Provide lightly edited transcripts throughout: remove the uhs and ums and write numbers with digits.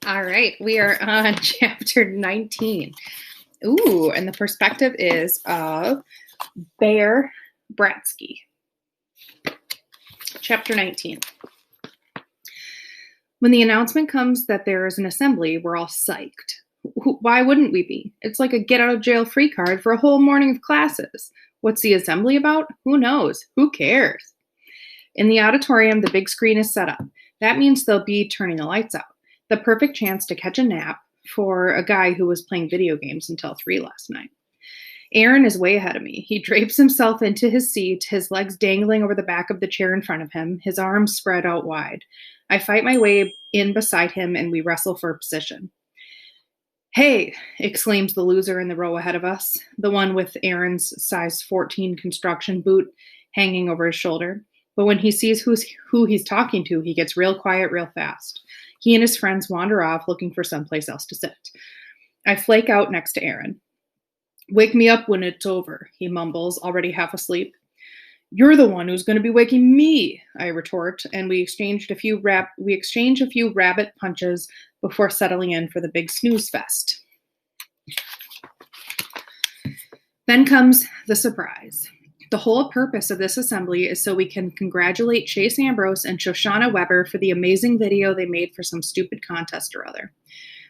All right, we are on chapter 19. Ooh, and the perspective is of Bear Bratsky. Chapter 19. When the announcement comes that there is an assembly, we're all psyched. Why wouldn't we be? It's like a get out of jail free card for a whole morning of classes. What's the assembly about? Who knows? Who cares? In the auditorium, the big screen is set up. That means they'll be turning the lights out. The perfect chance to catch a nap for a guy who was playing video games until 3 last night. Aaron is way ahead of me. He drapes himself into his seat, his legs dangling over the back of the chair in front of him, his arms spread out wide. I fight my way in beside him and we wrestle for position. Hey, exclaims the loser in the row ahead of us, the one with Aaron's size 14 construction boot hanging over his shoulder. But when he sees who he's talking to, he gets real quiet real fast. He and his friends wander off looking for someplace else to sit. I flake out next to Aaron. Wake me up when it's over, he mumbles, already half asleep. You're the one who's going to be waking me, I retort, and we exchange a few rabbit punches before settling in for the big snooze fest. Then comes the surprise. The whole purpose of this assembly is so we can congratulate Chase Ambrose and Shoshana Weber for the amazing video they made for some stupid contest or other.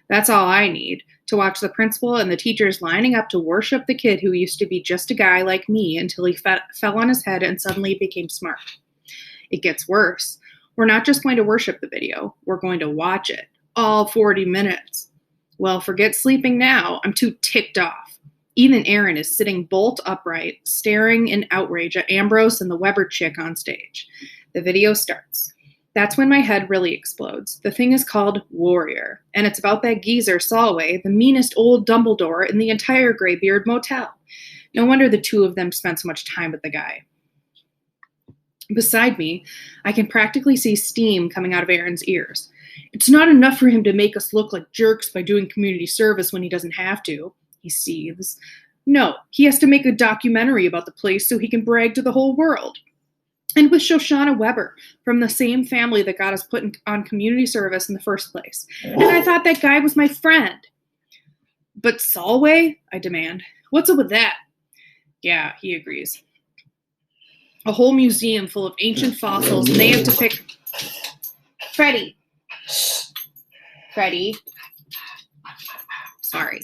That's all I need, to watch the principal and the teachers lining up to worship the kid who used to be just a guy like me until he fell on his head and suddenly became smart. It gets worse. We're not just going to worship the video, we're going to watch it. All 40 minutes. Well, forget sleeping now. I'm too ticked off. Even Aaron is sitting bolt upright, staring in outrage at Ambrose and the Weber chick on stage. The video starts. That's when my head really explodes. The thing is called Warrior, and it's about that geezer Solway, the meanest old Dumbledore in the entire Greybeard Motel. No wonder the two of them spent so much time with the guy. Beside me, I can practically see steam coming out of Aaron's ears. It's not enough for him to make us look like jerks by doing community service when he doesn't have to, he seethes. No, he has to make a documentary about the place so he can brag to the whole world. And with Shoshana Weber, from the same family that got us put on community service in the first place. And I thought that guy was my friend. But Solway? I demand. What's up with that? Yeah, he agrees. A whole museum full of ancient fossils, and they have to pick... Freddie. Sorry.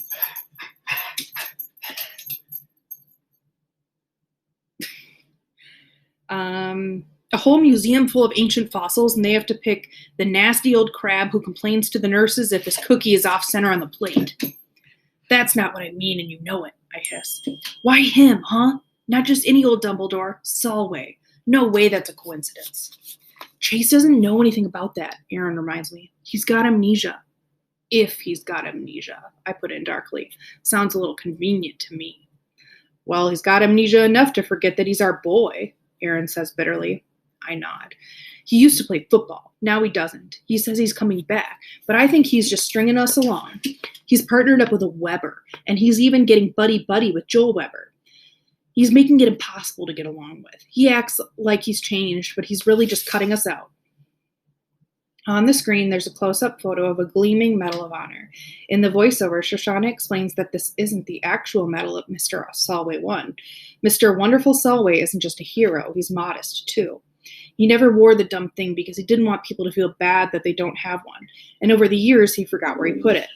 A whole museum full of ancient fossils, and they have to pick the nasty old crab who complains to the nurses if his cookie is off center on the plate. That's not what I mean, and you know it, I hissed. Why him, huh? Not just any old Dumbledore, Solway. No way that's a coincidence. Chase doesn't know anything about that, Aaron reminds me. He's got amnesia. If he's got amnesia, I put in darkly. Sounds a little convenient to me. Well, he's got amnesia enough to forget that he's our boy, Aaron says bitterly. I nod. He used to play football. Now he doesn't. He says he's coming back, but I think he's just stringing us along. He's partnered up with a Weber, and he's even getting buddy-buddy with Joel Weber. He's making it impossible to get along with. He acts like he's changed, but he's really just cutting us out. On the screen, there's a close-up photo of a gleaming Medal of Honor. In the voiceover, Shoshana explains that this isn't the actual medal that Mr. Solway won. Mr. Wonderful Solway isn't just a hero, he's modest, too. He never wore the dumb thing because he didn't want people to feel bad that they don't have one. And over the years, he forgot where he put it.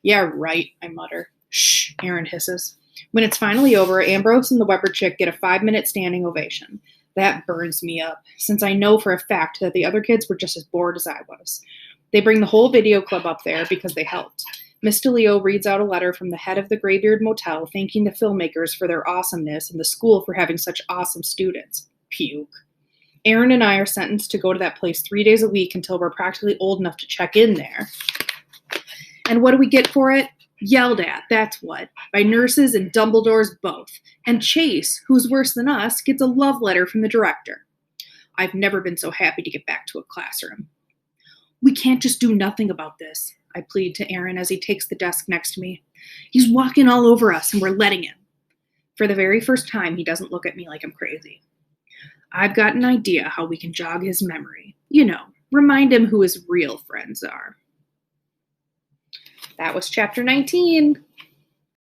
Yeah, right, I mutter. Shh, Aaron hisses. When it's finally over, Ambrose and the Weber chick get a 5-minute standing ovation. That burns me up, since I know for a fact that the other kids were just as bored as I was. They bring the whole video club up there because they helped. Miss DeLeo reads out a letter from the head of the Greybeard Motel thanking the filmmakers for their awesomeness and the school for having such awesome students. Puke. Aaron and I are sentenced to go to that place 3 days a week until we're practically old enough to check in there. And what do we get for it? Yelled at, that's what, by nurses and Dumbledores both. And Chase, who's worse than us, gets a love letter from the director. I've never been so happy to get back to a classroom. We can't just do nothing about this, I plead to Aaron as he takes the desk next to me. He's walking all over us and we're letting him. For the very first time, he doesn't look at me like I'm crazy. I've got an idea how we can jog his memory. You know, remind him who his real friends are. That was chapter 19.